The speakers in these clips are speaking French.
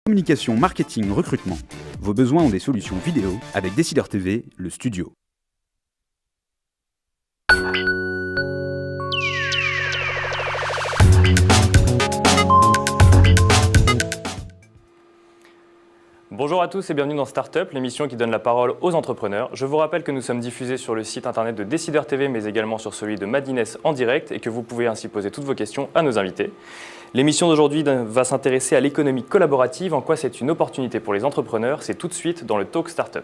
Communication, marketing, recrutement. Vos besoins ont des solutions vidéo avec Décideur TV, le studio. Bonjour à tous et bienvenue dans Startup, l'émission qui donne la parole aux entrepreneurs. Je vous rappelle que nous sommes diffusés sur le site internet de Décideur TV, mais également sur celui de Madines en direct et que vous pouvez ainsi poser toutes vos questions à nos invités. L'émission d'aujourd'hui va s'intéresser à l'économie collaborative, en quoi c'est une opportunité pour les entrepreneurs. C'est tout de suite dans le Talk Startup.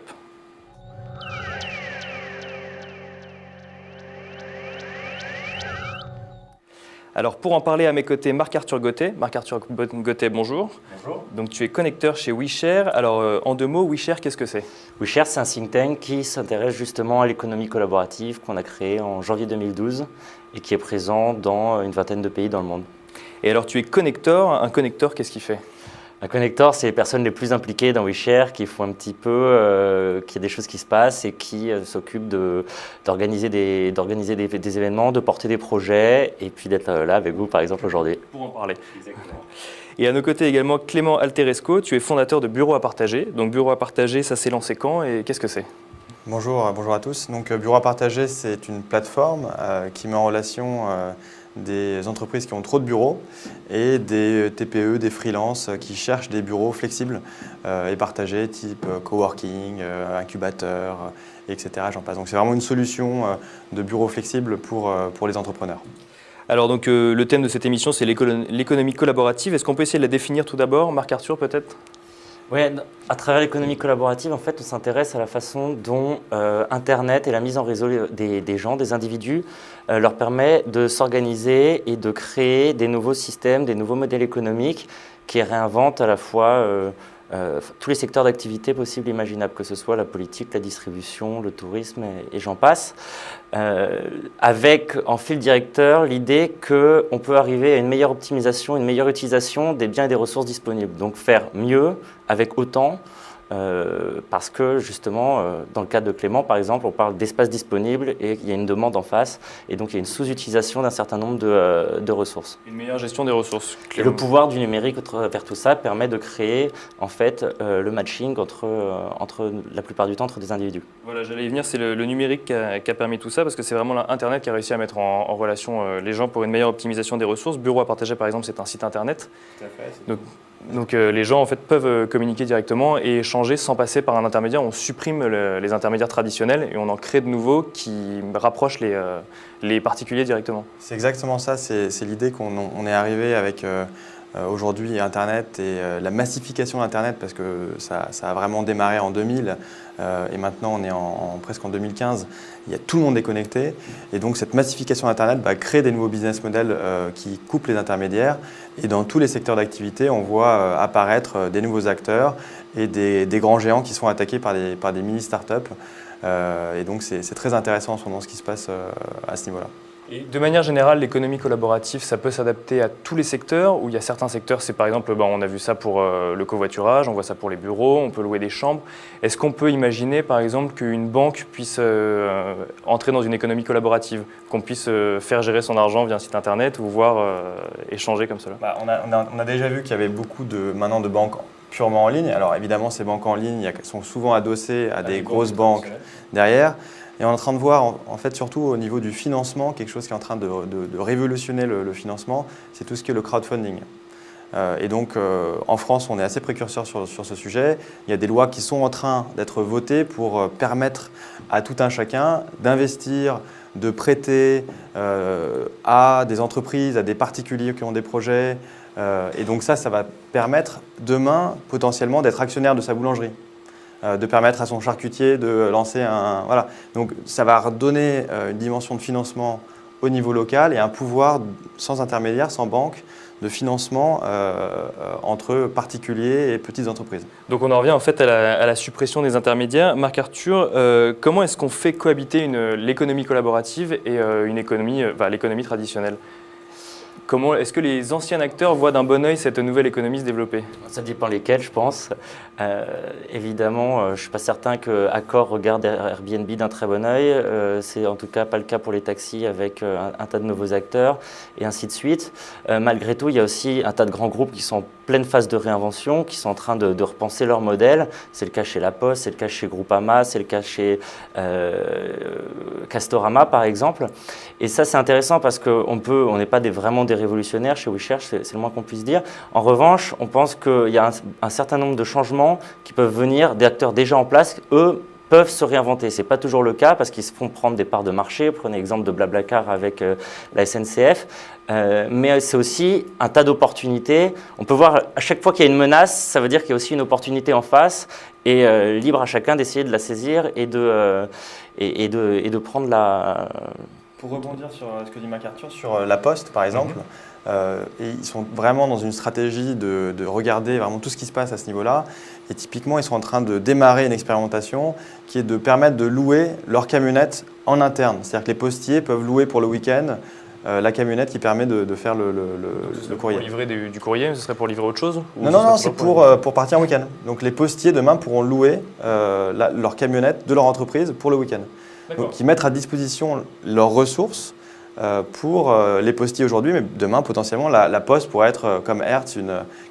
Alors pour en parler à mes côtés, Marc-Arthur Gauthier. Marc-Arthur Gauthier, bonjour. Bonjour. Donc tu es connecteur chez WeShare. Alors en deux mots, WeShare, qu'est-ce que c'est? WeShare, c'est un think tank qui s'intéresse justement à l'économie collaborative qu'on a créé en janvier 2012 et qui est présent dans une vingtaine de pays dans le monde. Et alors tu es connecteur. Un connecteur, qu'est-ce qu'il fait? Un connecteur, c'est les personnes les plus impliquées dans WeShare qui font un petit peu qu'il y a des choses qui se passent et qui s'occupent d'organiser des événements, de porter des projets et puis d'être là avec vous par exemple aujourd'hui. Pour en parler. Exactement. Et à nos côtés également Clément Alteresco, tu es fondateur de Bureau à partager. Donc Bureau à partager, ça s'est lancé quand et qu'est-ce que c'est? Bonjour à tous. Donc Bureau à partager, c'est une plateforme qui met en relation des entreprises qui ont trop de bureaux et des TPE, des freelances qui cherchent des bureaux flexibles et partagés, type coworking, incubateur, etc. J'en passe. Donc c'est vraiment une solution de bureau flexible pour les entrepreneurs. Alors donc le thème de cette émission, c'est l'économie collaborative. Est-ce qu'on peut essayer de la définir tout d'abord? Marc-Arthur peut-être? Oui, à travers l'économie collaborative, en fait, on s'intéresse à la façon dont Internet et la mise en réseau des gens, des individus, leur permet de s'organiser et de créer des nouveaux systèmes, des nouveaux modèles économiques qui réinventent à la fois tous les secteurs d'activité possibles et imaginables, que ce soit la politique, la distribution, le tourisme et j'en passe, avec en fil directeur l'idée qu'on peut arriver à une meilleure optimisation, une meilleure utilisation des biens et des ressources disponibles. Donc faire mieux avec autant, parce que justement, dans le cas de Clément, par exemple, on parle d'espace disponible et il y a une demande en face, et donc il y a une sous-utilisation d'un certain nombre de ressources. Une meilleure gestion des ressources. Et le pouvoir du numérique vers tout ça permet de créer en fait le matching entre la plupart du temps entre des individus. Voilà, j'allais y venir, c'est le numérique qui a permis tout ça, parce que c'est vraiment Internet qui a réussi à mettre en relation les gens pour une meilleure optimisation des ressources. Bureau à partager, par exemple, c'est un site Internet. Tout à fait. Donc les gens en fait peuvent communiquer directement et échanger sans passer par un intermédiaire. On supprime les intermédiaires traditionnels et on en crée de nouveaux qui rapprochent les particuliers directement. C'est exactement ça, c'est l'idée qu'on est arrivé avec aujourd'hui Internet et la massification d'Internet, parce que ça a vraiment démarré en 2000 et maintenant on est presque en 2015. Tout le monde est connecté et donc cette massification d'Internet va créer des nouveaux business models qui coupent les intermédiaires, et dans tous les secteurs d'activité on voit apparaître des nouveaux acteurs et des grands géants qui sont attaqués par des mini startups et donc c'est très intéressant en ce moment ce qui se passe à ce niveau-là. Et de manière générale, l'économie collaborative, ça peut s'adapter à tous les secteurs, où il y a certains secteurs, c'est par exemple, on a vu ça pour le covoiturage, on voit ça pour les bureaux, on peut louer des chambres. Est-ce qu'on peut imaginer par exemple qu'une banque puisse entrer dans une économie collaborative, qu'on puisse faire gérer son argent via un site internet ou voir échanger comme cela? On a déjà vu qu'il y avait beaucoup maintenant de banques purement en ligne. Alors évidemment, ces banques en ligne sont souvent adossées à des grosses banques derrière. Et on est en train de voir, en fait, surtout au niveau du financement, quelque chose qui est en train de révolutionner le financement, c'est tout ce qui est le crowdfunding. Et donc, en France, on est assez précurseur sur ce sujet. Il y a des lois qui sont en train d'être votées pour permettre à tout un chacun d'investir, de prêter à des entreprises, à des particuliers qui ont des projets. Et donc ça va permettre demain, potentiellement, d'être actionnaire de sa boulangerie, de permettre à son charcutier de lancer un... Voilà. Donc ça va redonner une dimension de financement au niveau local et un pouvoir sans intermédiaire, sans banque, de financement entre particuliers et petites entreprises. Donc on en revient en fait à la suppression des intermédiaires. Marc-Arthur, comment est-ce qu'on fait cohabiter l'économie collaborative et l'économie traditionnelle? Est-ce que les anciens acteurs voient d'un bon œil cette nouvelle économie se développer? Ça dépend lesquels, je pense. Évidemment, je ne suis pas certain que Accor regarde Airbnb d'un très bon œil. C'est en tout cas pas le cas pour les taxis avec un tas de nouveaux acteurs et ainsi de suite. Malgré tout, il y a aussi un tas de grands groupes qui sont en pleine phase de réinvention, qui sont en train de repenser leur modèle. C'est le cas chez La Poste, c'est le cas chez Groupama, c'est le cas chez Castorama par exemple. Et ça, c'est intéressant parce qu'on n'est pas vraiment des révolutionnaires chez WeSearch, c'est le moins qu'on puisse dire. En revanche, on pense qu'il y a un certain nombre de changements qui peuvent venir des acteurs déjà en place. Eux peuvent se réinventer. Ce n'est pas toujours le cas parce qu'ils se font prendre des parts de marché. Prenez l'exemple de Blablacar avec la SNCF. Mais c'est aussi un tas d'opportunités. On peut voir à chaque fois qu'il y a une menace, ça veut dire qu'il y a aussi une opportunité en face et libre à chacun d'essayer de la saisir et de prendre la... Pour rebondir sur ce que dit MacArthur, sur La Poste par exemple, et ils sont vraiment dans une stratégie de regarder vraiment tout ce qui se passe à ce niveau-là. Et typiquement, ils sont en train de démarrer une expérimentation qui est de permettre de louer leur camionnette en interne. C'est-à-dire que les postiers peuvent louer pour le week-end la camionnette qui permet de faire le courrier. Pour livrer du courrier, ce serait pour livrer autre chose? Non, c'est pour partir en week-end. Donc les postiers demain pourront louer leur camionnette de leur entreprise pour le week-end. Donc ils mettent à disposition leurs ressources pour les postiers aujourd'hui, mais demain potentiellement la Poste pourrait être comme Hertz,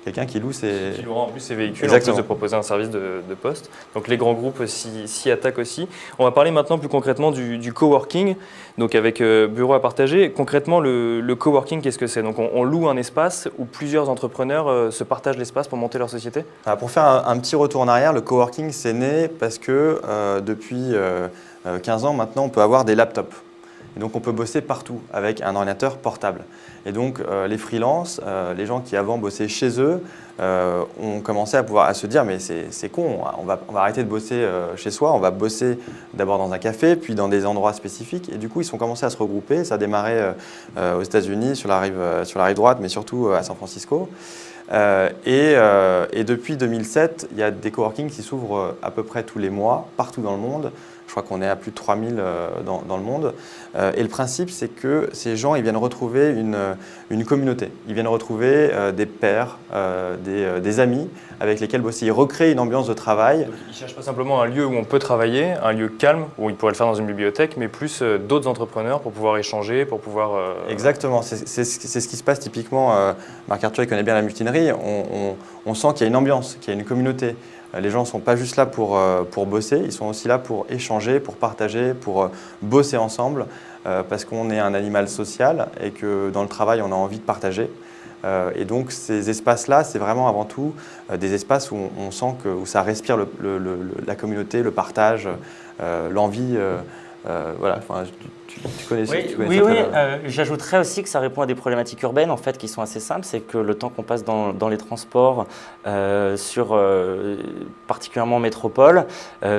quelqu'un qui loue ses... Qui louera en plus ses véhicules, Exactement. en plus de proposer un service de poste. Donc les grands groupes s'y attaquent aussi. On va parler maintenant plus concrètement du coworking, donc avec bureau à partager. Concrètement, le coworking, qu'est-ce que c'est? Donc on loue un espace où plusieurs entrepreneurs se partagent l'espace pour monter leur société? Pour faire un petit retour en arrière, le coworking c'est né parce que depuis 15 ans maintenant on peut avoir des laptops. Et donc on peut bosser partout avec un ordinateur portable. Et donc les freelances, les gens qui avant bossaient chez eux, ont commencé à se dire mais c'est con, on va arrêter de bosser chez soi, on va bosser d'abord dans un café, puis dans des endroits spécifiques. Et du coup ils ont commencé à se regrouper, ça a démarré aux États-Unis sur la rive droite, mais surtout à San Francisco. Et depuis 2007, il y a des coworking qui s'ouvrent à peu près tous les mois, partout dans le monde. Je crois qu'on est à plus de 3000 dans le monde. Et le principe, c'est que ces gens ils viennent retrouver une communauté. Ils viennent retrouver des pairs, des amis avec lesquels bosser. Ils recréent une ambiance de travail. Donc, ils ne cherchent pas simplement un lieu où on peut travailler, un lieu calme, où ils pourraient le faire dans une bibliothèque, mais plus d'autres entrepreneurs pour pouvoir échanger, pour pouvoir… Exactement, c'est ce qui se passe typiquement. MacArthur il connaît bien la mutinerie. On sent qu'il y a une ambiance, qu'il y a une communauté. Les gens ne sont pas juste là pour bosser, ils sont aussi là pour échanger, pour partager, pour bosser ensemble, parce qu'on est un animal social et que dans le travail, on a envie de partager. Et donc ces espaces-là, c'est vraiment avant tout des espaces où on sent où ça respire la communauté, le partage, l'envie. Voilà. Enfin, tu connais ça. Oui. J'ajouterais aussi que ça répond à des problématiques urbaines en fait qui sont assez simples. C'est que le temps qu'on passe dans les transports, particulièrement en métropole,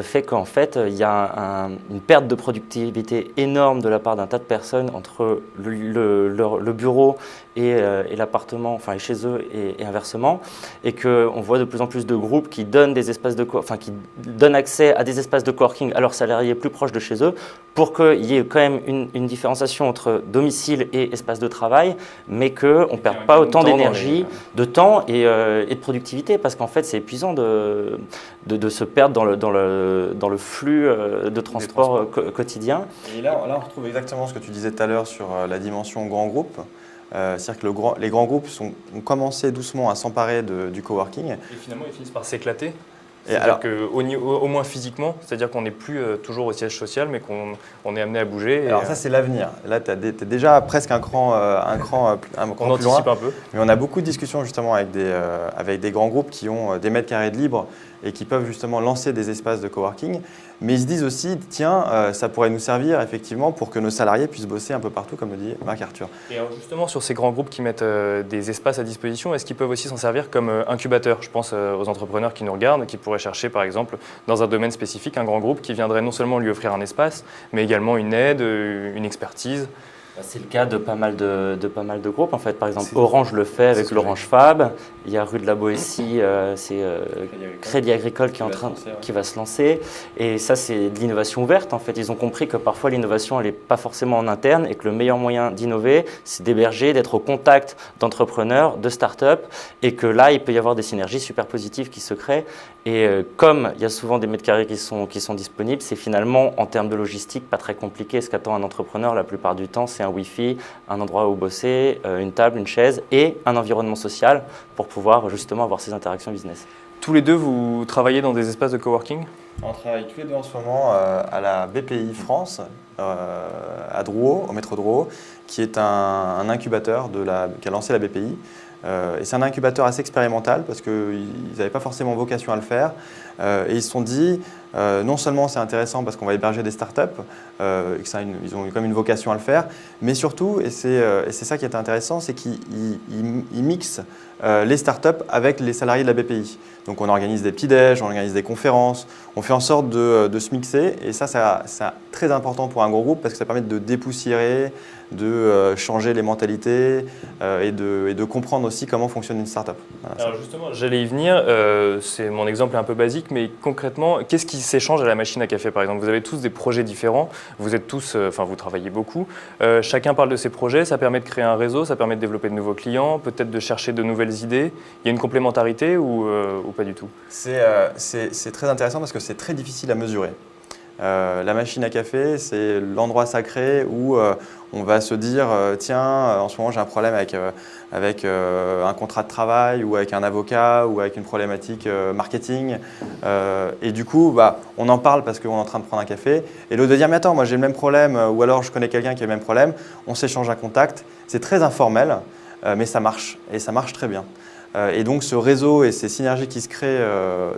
fait qu'en fait il y a une perte de productivité énorme de la part d'un tas de personnes entre le bureau et l'appartement, enfin chez eux et inversement, et qu'on voit de plus en plus de groupes qui donnent qui donnent accès à des espaces de coworking à leurs salariés plus proches de chez eux, pour qu'il y ait quand même une différenciation entre domicile et espace de travail, mais qu'on ne perde pas autant d'énergie, de temps et de productivité, parce qu'en fait c'est épuisant de se perdre dans le flux de transport quotidien. Et là on retrouve exactement ce que tu disais tout à l'heure sur la dimension grand groupe. C'est-à-dire que les grands groupes ont commencé doucement à s'emparer du coworking. Et finalement, ils finissent par s'éclater. C'est-à-dire qu'au moins physiquement, c'est-à-dire qu'on n'est plus toujours au siège social, mais qu'on est amené à bouger. Alors ça, c'est l'avenir. Là, tu es déjà presque un cran on anticipe un peu. Mais on a beaucoup de discussions justement avec des grands groupes qui ont des mètres carrés de libre et qui peuvent justement lancer des espaces de coworking. Mais ils se disent aussi, tiens, ça pourrait nous servir effectivement pour que nos salariés puissent bosser un peu partout, comme le dit MacArthur. Et alors justement, sur ces grands groupes qui mettent des espaces à disposition, est-ce qu'ils peuvent aussi s'en servir comme incubateurs? Je pense aux entrepreneurs qui nous regardent, qui pourraient chercher par exemple dans un domaine spécifique un grand groupe qui viendrait non seulement lui offrir un espace, mais également une aide, une expertise. C'est le cas de pas mal de groupes en fait. Par exemple, Orange le fait avec l'Orange Fab Il y a rue de la Boétie, c'est Crédit Agricole qui va se lancer. Et ça, c'est de l'innovation ouverte. En fait, ils ont compris que parfois l'innovation, elle n'est pas forcément en interne et que le meilleur moyen d'innover, c'est d'héberger, d'être au contact d'entrepreneurs, de start-up, et que là, il peut y avoir des synergies super positives qui se créent. Et comme il y a souvent des mètres carrés qui sont disponibles, c'est finalement, en termes de logistique, pas très compliqué. Ce qu'attend un entrepreneur, la plupart du temps, c'est un Wi-Fi, un endroit où bosser, une table, une chaise et un environnement social pour pouvoir justement avoir ces interactions business. Tous les deux, vous travaillez dans des espaces de coworking? On travaille tous les deux en ce moment à la BPI France, à Drouot, au métro Drouot, qui est un incubateur qui a lancé la BPI. Et c'est un incubateur assez expérimental parce qu'ils n'avaient pas forcément vocation à le faire. Et ils se sont dit, non seulement c'est intéressant parce qu'on va héberger des startups, et ils ont quand même une vocation à le faire, mais surtout, et c'est ça qui est intéressant, c'est qu'ils mixent les startups avec les salariés de la BPI. Donc on organise des petits-déj, on organise des conférences, on fait en sorte de se mixer. Et ça, c'est très important pour un gros groupe parce que ça permet de dépoussiérer, de changer les mentalités et de comprendre aussi comment fonctionne une startup. Voilà, alors justement, j'allais y venir, c'est mon exemple est un peu basique, mais concrètement, qu'est-ce qui s'échange à la machine à café par exemple? Vous avez tous des projets différents, vous êtes tous, vous travaillez beaucoup, chacun parle de ses projets, ça permet de créer un réseau, ça permet de développer de nouveaux clients, peut-être de chercher de nouvelles idées. Il y a une complémentarité ou pas du tout? C'est très intéressant parce que c'est très difficile à mesurer. La machine à café, c'est l'endroit sacré où on va se dire tiens, en ce moment j'ai un problème avec un contrat de travail ou avec un avocat ou avec une problématique marketing. Et du coup, on en parle parce qu'on est en train de prendre un café. Et l'autre de dire mais attends, moi j'ai le même problème ou alors je connais quelqu'un qui a le même problème. On s'échange un contact. C'est très informel, mais ça marche et ça marche très bien. Et donc ce réseau et ces synergies qui se créent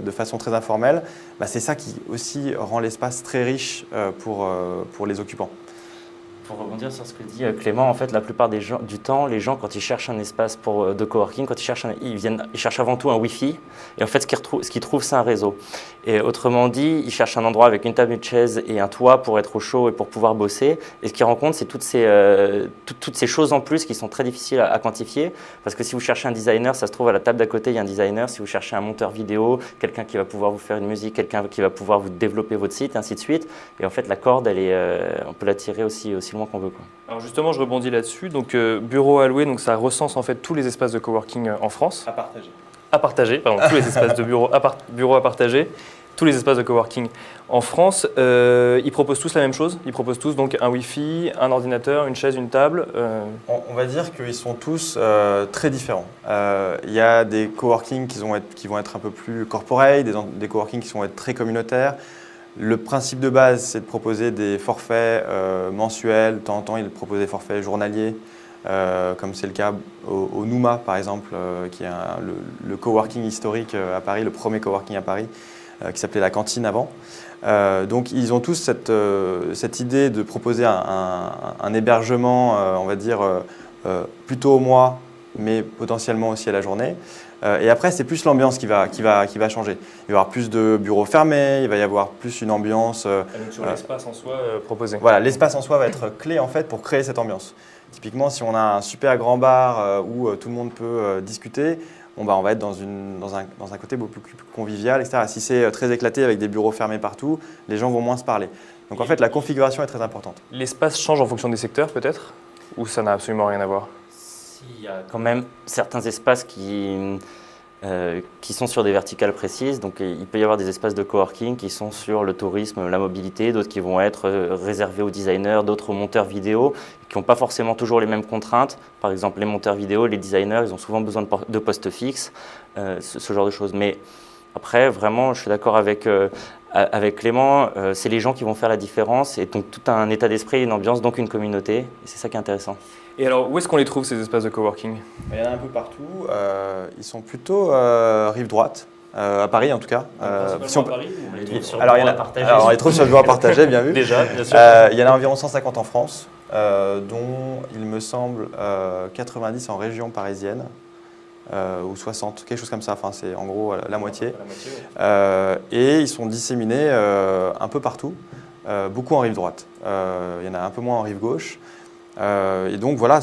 de façon très informelle, c'est ça qui aussi rend l'espace très riche pour les occupants. Pour rebondir sur ce que dit Clément, en fait, la plupart du temps, les gens, quand ils cherchent un espace de coworking, quand ils cherchent avant tout un Wi-Fi. Et en fait, ce qu'ils trouvent, c'est un réseau. Et autrement dit, ils cherchent un endroit avec une table, une chaise et un toit pour être au chaud et pour pouvoir bosser. Et ce qu'ils rencontrent, c'est toutes ces choses en plus qui sont très difficiles à quantifier. Parce que si vous cherchez un designer, ça se trouve à la table d'à côté, il y a un designer. Si vous cherchez un monteur vidéo, quelqu'un qui va pouvoir vous faire une musique, quelqu'un qui va pouvoir vous développer votre site, et ainsi de suite. Et en fait, la corde, on peut la tirer aussi loin qu'on veut, quoi. Alors justement, je rebondis là-dessus. Donc bureau à louer, donc ça recense en fait tous les espaces de coworking en France. À partager. À partager, pardon, tous les espaces de bureaux à partager, tous les espaces de coworking en France. Ils proposent tous la même chose. Ils proposent tous donc un Wi-Fi, un ordinateur, une chaise, une table. On va dire qu'ils sont tous très différents. Il y a des coworking qui vont être un peu plus corporate, des coworking qui vont être très communautaires. Le principe de base, c'est de proposer des forfaits mensuels. De temps en temps, ils proposent des forfaits journaliers, comme c'est le cas au Nouma, par exemple, qui est le coworking historique à Paris, le premier coworking à Paris, qui s'appelait La Cantine avant. Donc, ils ont tous cette idée de proposer un hébergement, on va dire, plutôt au mois, mais potentiellement aussi à la journée. Et après, c'est plus l'ambiance qui va changer. Il va y avoir plus de bureaux fermés, il va y avoir plus une ambiance… donc sur l'espace en soi proposé. Voilà, l'espace en soi va être clé en fait pour créer cette ambiance. Typiquement, si on a un super grand bar où tout le monde peut discuter, on va être dans un côté beaucoup plus convivial, etc. Si c'est très éclaté avec des bureaux fermés partout, les gens vont moins se parler. Donc en fait, la configuration est très importante. L'espace change en fonction des secteurs peut-être? Ou ça n'a absolument rien à voir? Il y a quand même certains espaces qui sont sur des verticales précises. Donc, il peut y avoir des espaces de coworking qui sont sur le tourisme, la mobilité, d'autres qui vont être réservés aux designers, d'autres aux monteurs vidéo, qui n'ont pas forcément toujours les mêmes contraintes. Par exemple, les monteurs vidéo, les designers, ils ont souvent besoin de postes fixes, ce genre de choses. Mais après, vraiment, je suis d'accord avec Clément, c'est les gens qui vont faire la différence. Et donc, tout un état d'esprit, une ambiance, donc une communauté. Et c'est ça qui est intéressant. Et alors, où est-ce qu'on les trouve, ces espaces de coworking? Il y en a un peu partout. Ils sont plutôt rive droite, à Paris en tout cas. Si on Paris, on les trouve sur alors, bureau à partager. Alors, on les trouve sur le bureau à partager, bien vu. Déjà, bien sûr. Il y en a environ 150 en France, dont il me semble 90 en région parisienne. Ou 60, quelque chose comme ça, enfin, c'est en gros la moitié. Et ils sont disséminés un peu partout, beaucoup en rive droite. Il y en a un peu moins en rive gauche. Et donc voilà,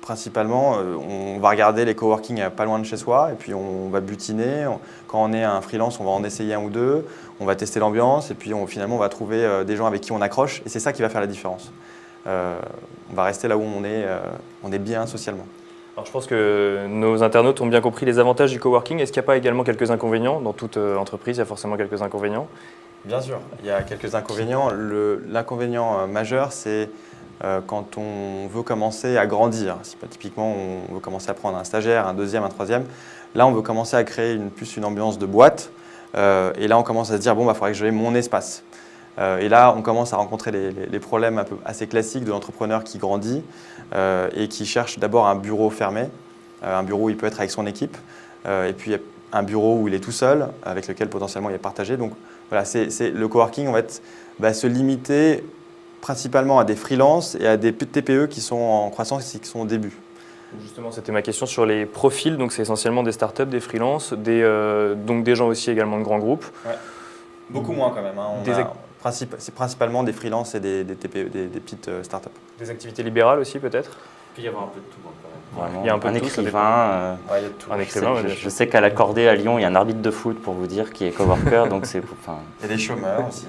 principalement, on va regarder les coworking pas loin de chez soi et puis on va butiner. Quand on est un freelance, on va en essayer un ou deux, on va tester l'ambiance et puis finalement on va trouver des gens avec qui on accroche et c'est ça qui va faire la différence. On va rester là où on est bien socialement. Alors, je pense que nos internautes ont bien compris les avantages du coworking. Est-ce qu'il n'y a pas également quelques inconvénients? Dans toute entreprise, il y a forcément quelques inconvénients. Bien sûr, il y a quelques inconvénients. L'inconvénient majeur, c'est quand on veut commencer à grandir. Si typiquement on veut commencer à prendre un stagiaire, un deuxième, un troisième, là on veut commencer à créer plus une ambiance de boîte. Et là on commence à se dire, bon, il faudrait que j'aie mon espace. Et là on commence à rencontrer les problèmes assez classiques de l'entrepreneur qui grandit et qui cherche d'abord un bureau fermé, un bureau où il peut être avec son équipe, et puis un bureau où il est tout seul, avec lequel potentiellement il est partagé. Donc voilà, le coworking, on va se limiter principalement à des freelances et à des TPE qui sont en croissance et qui sont au début. Justement, c'était ma question sur les profils. Donc c'est essentiellement des startups, des freelances, donc des gens aussi également de grands groupes. Ouais. Beaucoup moins quand même. Hein. C'est principalement des freelances et des TPE, des petites startups. Des activités libérales aussi peut-être? Il peut y avoir un peu de tout quand même. Il y a un peu de tout, écrivain. Il y a de tout. Un écrivain, je sais qu'à la Cordée à Lyon, il y a un arbitre de foot pour vous dire qui est coworker. Donc c'est, il y a des chômeurs aussi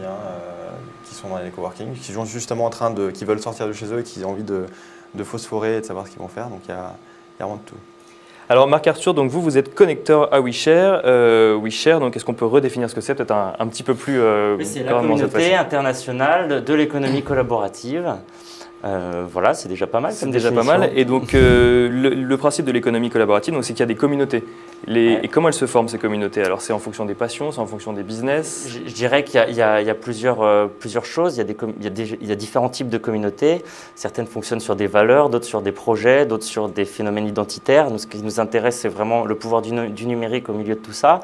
qui sont dans les coworking, qui sont justement qui veulent sortir de chez eux et qui ont envie de phosphorer et de savoir ce qu'ils vont faire. Donc il y a vraiment de tout. Alors Marc-Arthur, donc vous êtes connecteur à WeShare. WeShare, donc est-ce qu'on peut redéfinir ce que c'est peut-être un petit peu plus c'est la communauté internationale de l'économie collaborative. Voilà, c'est déjà pas mal. C'est déjà pas mal. Et donc, le principe de l'économie collaborative, c'est qu'il y a des communautés. Et comment elles se forment, ces communautés? Alors, c'est en fonction des passions, c'est en fonction des business? Je dirais qu'il y a plusieurs choses. Il y a différents types de communautés. Certaines fonctionnent sur des valeurs, d'autres sur des projets, d'autres sur des phénomènes identitaires. Nous, ce qui nous intéresse, c'est vraiment le pouvoir du numérique au milieu de tout ça.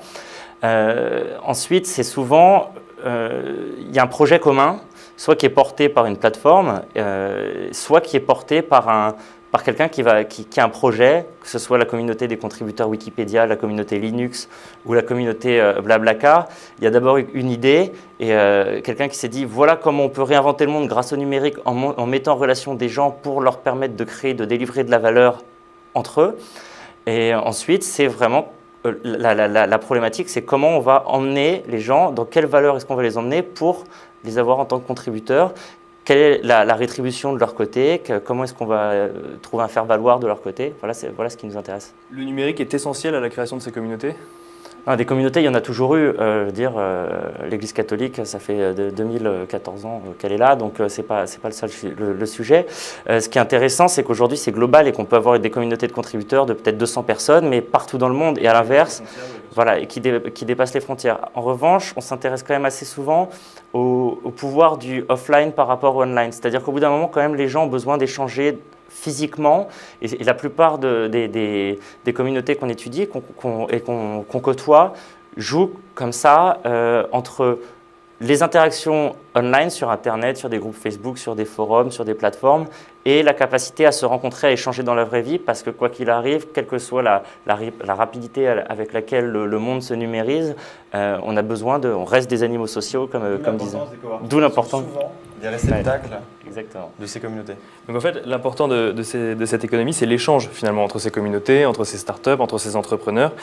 Ensuite, c'est souvent, il y a un projet commun, soit qui est porté par une plateforme, soit qui est porté par quelqu'un qui a un projet, que ce soit la communauté des contributeurs Wikipédia, la communauté Linux ou la communauté Blablacar. Il y a d'abord une idée et quelqu'un qui s'est dit voilà comment on peut réinventer le monde grâce au numérique en mettant en relation des gens pour leur permettre de créer, de délivrer de la valeur entre eux. Et ensuite, c'est vraiment la problématique, c'est comment on va emmener les gens, dans quelle valeur est-ce qu'on va les emmener pour les avoir en tant que contributeurs, quelle est la rétribution de leur côté, comment est-ce qu'on va trouver un faire-valoir de leur côté. Voilà ce qui nous intéresse. Le numérique est essentiel à la création de ces communautés? Des communautés, il y en a toujours eu. L'Église catholique, ça fait 2014 ans qu'elle est là, donc c'est pas le seul le sujet. Ce qui est intéressant, c'est qu'aujourd'hui, c'est global et qu'on peut avoir des communautés de contributeurs de peut-être 200 personnes, mais partout dans le monde, et à l'inverse, voilà, et qui dépassent les frontières. En revanche, on s'intéresse quand même assez souvent au pouvoir du offline par rapport au online. C'est-à-dire qu'au bout d'un moment, quand même, les gens ont besoin d'échanger physiquement, et la plupart des communautés qu'on étudie et qu'on côtoie jouent comme ça entre les interactions online sur Internet, sur des groupes Facebook, sur des forums, sur des plateformes, et la capacité à se rencontrer, à échanger dans la vraie vie, parce que quoi qu'il arrive, quelle que soit la rapidité avec laquelle le monde se numérise, on reste des animaux sociaux, comme disait. D'où l'importance des réceptacles de ces communautés. Donc en fait, l'important de cette économie, c'est l'échange finalement entre ces communautés, entre ces startups, entre ces entrepreneurs.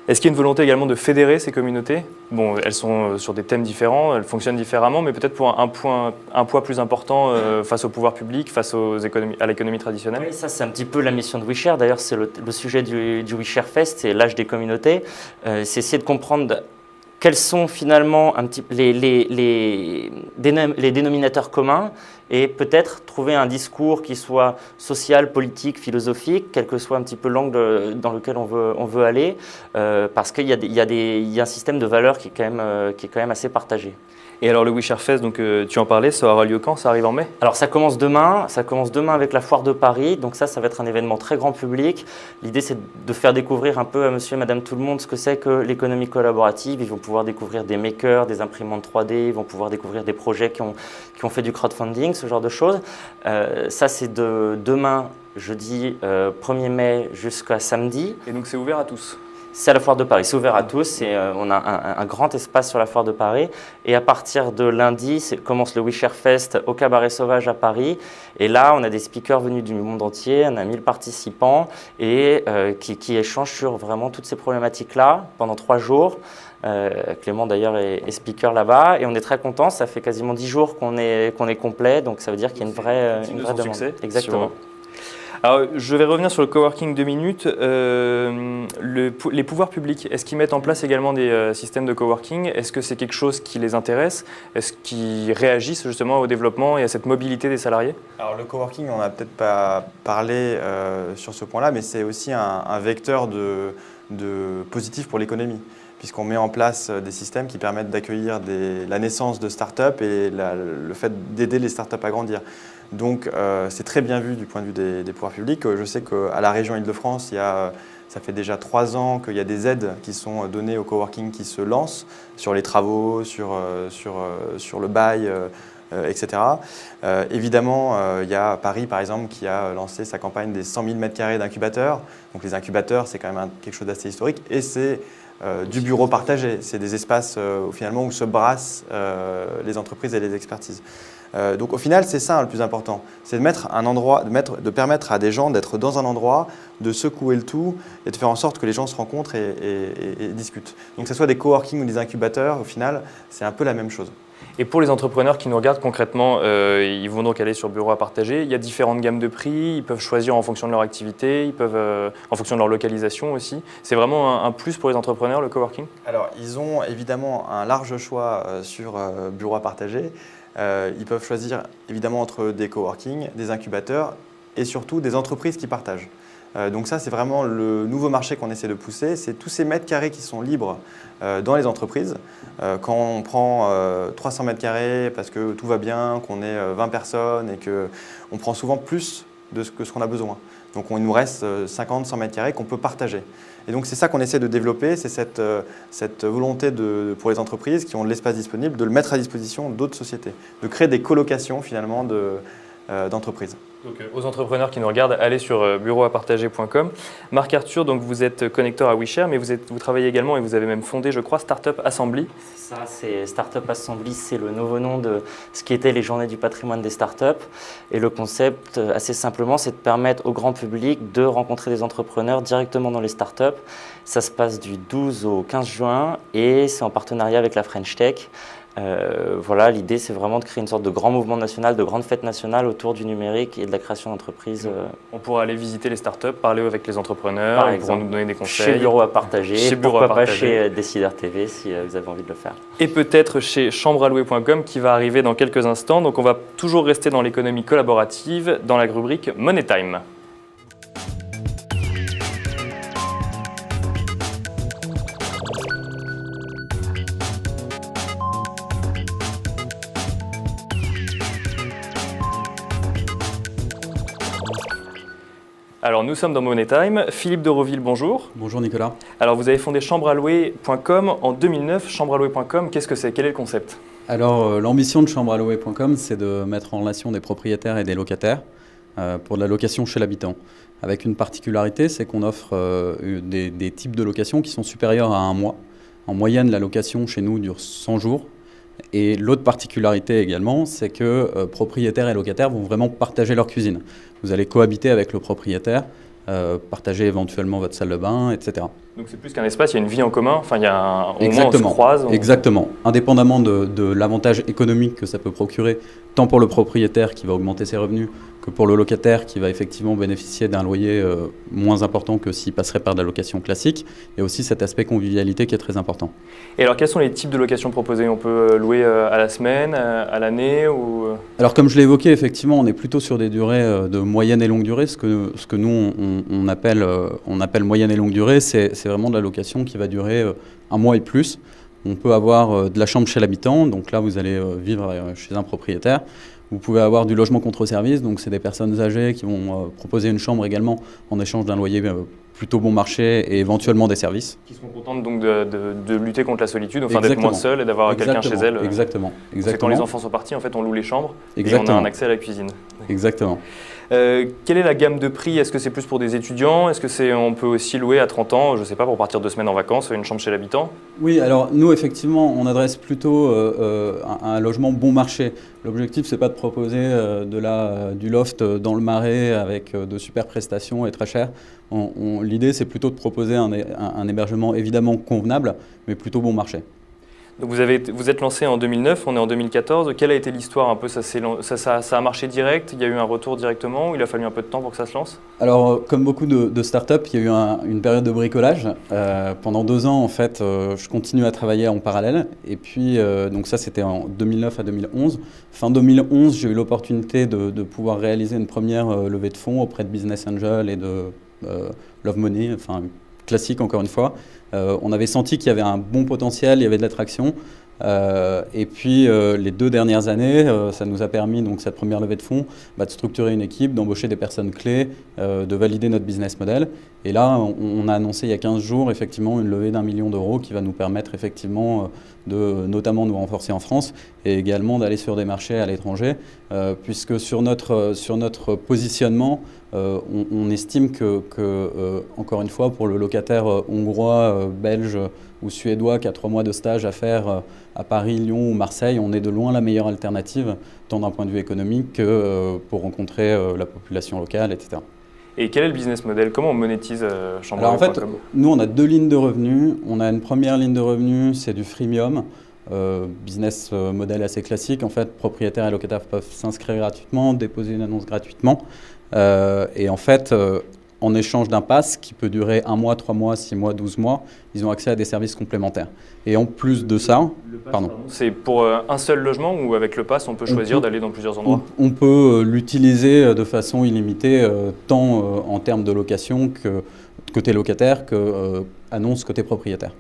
Est-ce qu'il y a une volonté également de fédérer ces communautés? Bon, elles sont sur des thèmes différents, elles fonctionnent différemment, mais peut-être pour un poids plus important face au pouvoir public, face à l'économie traditionnelle? Oui, ça c'est un petit peu la mission de WeShare. D'ailleurs, c'est le sujet du WeShare Fest, c'est l'âge des communautés. C'est essayer de comprendre quels sont finalement les dénominateurs communs et peut-être trouver un discours qui soit social, politique, philosophique, quel que soit un petit peu l'angle dans lequel on veut aller, parce qu'il y a un système de valeurs qui est quand même assez partagé. Et alors le WeShare Fest, donc tu en parlais, ça aura lieu quand? Ça arrive en mai? Alors ça commence demain avec la foire de Paris, donc ça va être un événement très grand public. L'idée c'est de faire découvrir un peu à monsieur et madame tout le monde ce que c'est que l'économie collaborative. Ils vont pouvoir découvrir des makers, des imprimantes 3D, ils vont pouvoir découvrir des projets qui ont fait du crowdfunding, ce genre de choses. Ça c'est de demain, jeudi 1er mai jusqu'à samedi. Et donc c'est ouvert à tous? C'est à la Foire de Paris, c'est ouvert à tous et on a un grand espace sur la Foire de Paris. Et à partir de lundi, commence le WeShare Fest au Cabaret Sauvage à Paris. Et là, on a des speakers venus du monde entier, on a 1000 participants et qui échangent sur vraiment toutes ces problématiques-là pendant 3 jours. Clément d'ailleurs est speaker là-bas et on est très content. Ça fait quasiment 10 jours qu'on est complet, donc ça veut dire qu'il y a une vraie demande. Succès, Exactement. Alors, je vais revenir sur le coworking 2 minutes. Les pouvoirs publics, est-ce qu'ils mettent en place également des systèmes de coworking? Est-ce que c'est quelque chose qui les intéresse? Est-ce qu'ils réagissent justement au développement et à cette mobilité des salariés? Alors le coworking, on n'a peut-être pas parlé sur ce point-là, mais c'est aussi un vecteur de positif pour l'économie, puisqu'on met en place des systèmes qui permettent d'accueillir la naissance de start-up et le fait d'aider les start-up à grandir. Donc c'est très bien vu du point de vue des pouvoirs publics. Je sais qu'à la région Île-de-France, ça fait déjà 3 ans qu'il y a des aides qui sont données au coworking qui se lancent sur les travaux, sur le bail, etc. Évidemment, il y a Paris, par exemple, qui a lancé sa campagne des 100 000 m² d'incubateurs. Donc les incubateurs, c'est quand même quelque chose d'assez historique. Et c'est du bureau partagé. C'est des espaces finalement où se brassent les entreprises et les expertises. Donc au final, c'est ça le plus important, c'est de permettre à des gens d'être dans un endroit, de secouer le tout et de faire en sorte que les gens se rencontrent et discutent. Donc que ce soit des coworking ou des incubateurs, au final, c'est un peu la même chose. Et pour les entrepreneurs qui nous regardent concrètement, ils vont donc aller sur bureau à partager. Il y a différentes gammes de prix, ils peuvent choisir en fonction de leur activité, ils peuvent en fonction de leur localisation aussi. C'est vraiment un plus pour les entrepreneurs, le coworking? Alors, ils ont évidemment un large choix sur bureau à partager. Ils peuvent choisir évidemment entre des coworking, des incubateurs et surtout des entreprises qui partagent. Donc ça, c'est vraiment le nouveau marché qu'on essaie de pousser. C'est tous ces mètres carrés qui sont libres dans les entreprises. Quand on prend 300 mètres carrés parce que tout va bien, qu'on est 20 personnes et qu'on prend souvent plus de ce qu'on a besoin. Donc il nous reste 50, 100 mètres carrés qu'on peut partager. Et donc c'est ça qu'on essaie de développer, c'est cette volonté pour les entreprises qui ont de l'espace disponible de le mettre à disposition d'autres sociétés, de créer des colocations finalement d'entreprises. Donc, aux entrepreneurs qui nous regardent, allez sur bureauapartager.com. Marc-Arthur, donc vous êtes connecteur à WeShare, mais vous travaillez également et vous avez même fondé, je crois, Startup Assembly. Ça, c'est Startup Assembly, c'est le nouveau nom de ce qui était les Journées du patrimoine des startups. Et le concept, assez simplement, c'est de permettre au grand public de rencontrer des entrepreneurs directement dans les startups. Ça se passe du 12 au 15 juin et c'est en partenariat avec la French Tech. Voilà, l'idée c'est vraiment de créer une sorte de grand mouvement national, de grande fête nationale autour du numérique et de la création d'entreprises. On pourra aller visiter les startups, parler avec les entrepreneurs, ils pourront nous donner des conseils. Chez Bureau à partager, pourquoi pas chez Décideur TV si vous avez envie de le faire. Et peut-être chez chambrealouer.com qui va arriver dans quelques instants. Donc on va toujours rester dans l'économie collaborative dans la rubrique Money Time. Alors nous sommes dans Money Time. Philippe de Roville, bonjour. Bonjour Nicolas. Alors vous avez fondé chambrealouer.com en 2009. Chambrealouer.com, qu'est-ce que c'est? Quel est le concept? Alors l'ambition de chambrealouer.com, c'est de mettre en relation des propriétaires et des locataires pour de la location chez l'habitant. Avec une particularité, c'est qu'on offre des types de location qui sont supérieurs à 1 mois. En moyenne, la location chez nous dure 100 jours. Et l'autre particularité également, c'est que propriétaires et locataires vont vraiment partager leur cuisine. Vous allez cohabiter avec le propriétaire, partager éventuellement votre salle de bain, etc. Donc c'est plus qu'un espace, il y a une vie en commun, enfin il y a au moins on se croise. Exactement. Indépendamment de l'avantage économique que ça peut procurer, tant pour le propriétaire qui va augmenter ses revenus, que pour le locataire qui va effectivement bénéficier d'un loyer moins important que s'il passerait par de la location classique. Il y a aussi cet aspect convivialité qui est très important. Et alors quels sont les types de locations proposées? On peut louer à la semaine, à l'année ou... Alors comme je l'ai évoqué, effectivement, on est plutôt sur des durées de moyenne et longue durée. Ce que nous, on appelle moyenne et longue durée, c'est vraiment de la location qui va durer 1 mois et plus. On peut avoir de la chambre chez l'habitant, donc là vous allez vivre chez un propriétaire. Vous pouvez avoir du logement contre service, donc c'est des personnes âgées qui vont proposer une chambre également en échange d'un loyer plutôt bon marché et éventuellement des services. Qui sont contentes donc de lutter contre la solitude, enfin d'être moins seules et d'avoir quelqu'un chez elles. Exactement. C'est quand les enfants sont partis, en fait on loue les chambres et on a un accès à la cuisine. Exactement. Quelle est la gamme de prix? Est-ce que c'est plus pour des étudiants? Est-ce que on peut aussi louer à 30 ans, je ne sais pas, pour partir 2 semaines en vacances, une chambre chez l'habitant? Oui, alors nous, effectivement, on adresse plutôt un logement bon marché. L'objectif, c'est pas de proposer du loft dans le Marais avec de super prestations et très cher. L'idée, c'est plutôt de proposer un hébergement évidemment convenable, mais plutôt bon marché. Donc vous êtes lancé en 2009, on est en 2014. Quelle a été l'histoire un peu? Ça a marché direct? Il y a eu un retour directement ou il a fallu un peu de temps pour que ça se lance? Alors, comme beaucoup de startups, il y a eu une période de bricolage. Pendant 2 ans, en fait, je continue à travailler en parallèle. Et puis, donc ça, c'était en 2009 à 2011. Fin 2011, j'ai eu l'opportunité de pouvoir réaliser une première levée de fonds auprès de Business Angel et de Love Money, enfin classique encore une fois. On avait senti qu'il y avait un bon potentiel, il y avait de l'attraction. Et puis les 2 dernières années, ça nous a permis, donc cette première levée de fonds, de structurer une équipe, d'embaucher des personnes clés, de valider notre business model. Et là, on a annoncé il y a 15 jours effectivement une levée d'1 million d'euros qui va nous permettre effectivement de notamment nous renforcer en France et également d'aller sur des marchés à l'étranger, puisque sur notre positionnement, on estime que encore une fois, pour le locataire hongrois, belge ou suédois qui a 3 mois de stage à faire à Paris, Lyon ou Marseille, on est de loin la meilleure alternative, tant d'un point de vue économique que pour rencontrer la population locale, etc. Et quel est le business model? Comment on monétise chambre? Alors en fait, nous on a 2 lignes de revenus. On a une première ligne de revenus, c'est du freemium, business model assez classique. En fait, propriétaires et locataires peuvent s'inscrire gratuitement, déposer une annonce gratuitement. Et en fait, en échange d'un pass qui peut durer 1 mois, 3 mois, 6 mois, 12 mois, ils ont accès à des services complémentaires. Et en plus de ça, c'est pour un seul logement ou avec le pass, on peut choisir d'aller dans plusieurs endroits? On peut l'utiliser de façon illimitée, tant en termes de location que côté locataire, que annonce côté propriétaire.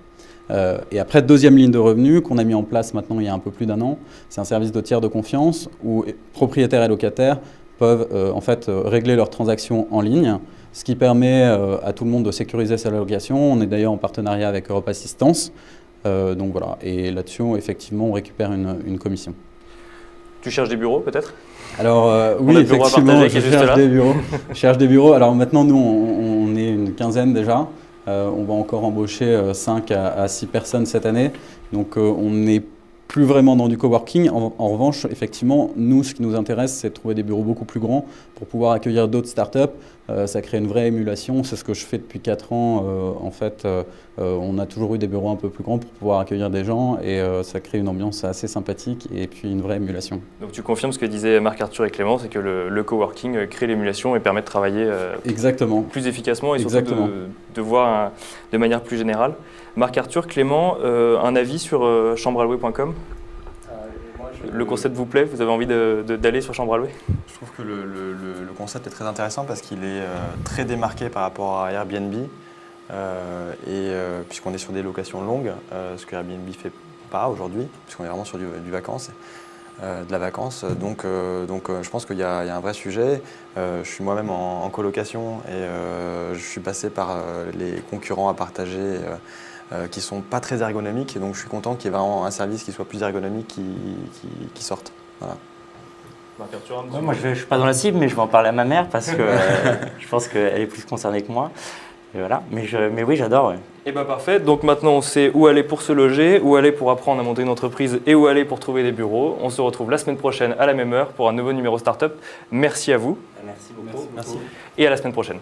Et après, 2e ligne de revenus qu'on a mis en place maintenant il y a un peu plus d'1 an, c'est un service de tiers de confiance où propriétaires et locataires peuvent en fait régler leurs transactions en ligne, ce qui permet à tout le monde de sécuriser sa location. On est d'ailleurs en partenariat avec Europe Assistance. Donc voilà, et là-dessus, effectivement, on récupère une commission. Tu cherches des bureaux peut-être? Alors oui, effectivement, je cherche des bureaux. Alors maintenant, nous, on est une quinzaine déjà. On va encore embaucher 5 à 6 personnes cette année. Donc on n'est plus vraiment dans du coworking. En revanche, effectivement, nous, ce qui nous intéresse, c'est de trouver des bureaux beaucoup plus grands pour pouvoir accueillir d'autres startups. Ça crée une vraie émulation. C'est ce que je fais depuis 4 ans. En fait, on a toujours eu des bureaux un peu plus grands pour pouvoir accueillir des gens et ça crée une ambiance assez sympathique et puis une vraie émulation. Donc tu confirmes ce que disaient Marc-Arthur et Clément, c'est que le coworking crée l'émulation et permet de travailler Exactement. plus efficacement et surtout de voir de manière plus générale. Marc-Arthur, Clément, un avis sur chambrealouer.com? Le concept vous plaît? Vous avez envie d'aller sur Chambre à louer? Je trouve que le concept est très intéressant parce qu'il est très démarqué par rapport à Airbnb. Puisqu'on est sur des locations longues, ce que Airbnb ne fait pas aujourd'hui, puisqu'on est vraiment sur du vacances, de la vacance. Donc je pense qu'il y a un vrai sujet. Je suis moi-même en colocation et je suis passé par les concurrents à partager qui ne sont pas très ergonomiques. Et donc je suis content qu'il y ait vraiment un service qui soit plus ergonomique qui sorte. Voilà. Moi je ne suis pas dans la cible, mais je vais en parler à ma mère parce que je pense qu'elle est plus concernée que moi. Et voilà. Mais oui, j'adore. Ouais. Et bien parfait, donc maintenant on sait où aller pour se loger, où aller pour apprendre à monter une entreprise et où aller pour trouver des bureaux. On se retrouve la semaine prochaine à la même heure pour un nouveau numéro Startup. Merci à vous. Merci beaucoup. Et à la semaine prochaine.